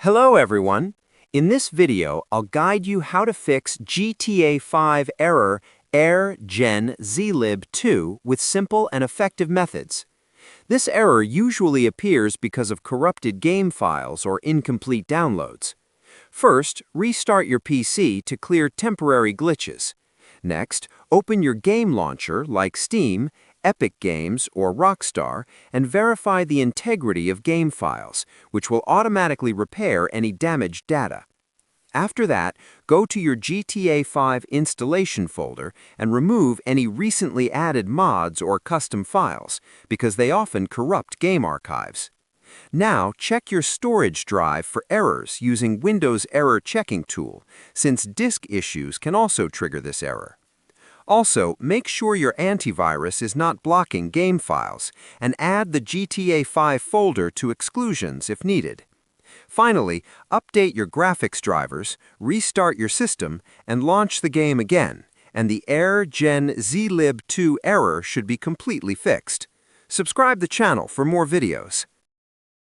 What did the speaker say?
Hello everyone. In this video, I'll guide you how to fix GTA 5 error air-gen zlib2 with simple and effective methods. This error usually appears because of corrupted game files or incomplete downloads. First, restart your PC to clear temporary glitches. Next, open your game launcher like Steam, Epic Games, or Rockstar and verify the integrity of game files, which will automatically repair any damaged data. After that, go to your GTA 5 installation folder and remove any recently added mods or custom files, because they often corrupt game archives. Now, check your storage drive for errors using Windows Error Checking tool, since disk issues can also trigger this error. Also, make sure your antivirus is not blocking game files, and add the GTA 5 folder to exclusions if needed. Finally, update your graphics drivers, restart your system, and launch the game again, and the air-gen zlib2 error should be completely fixed. Subscribe the channel for more videos.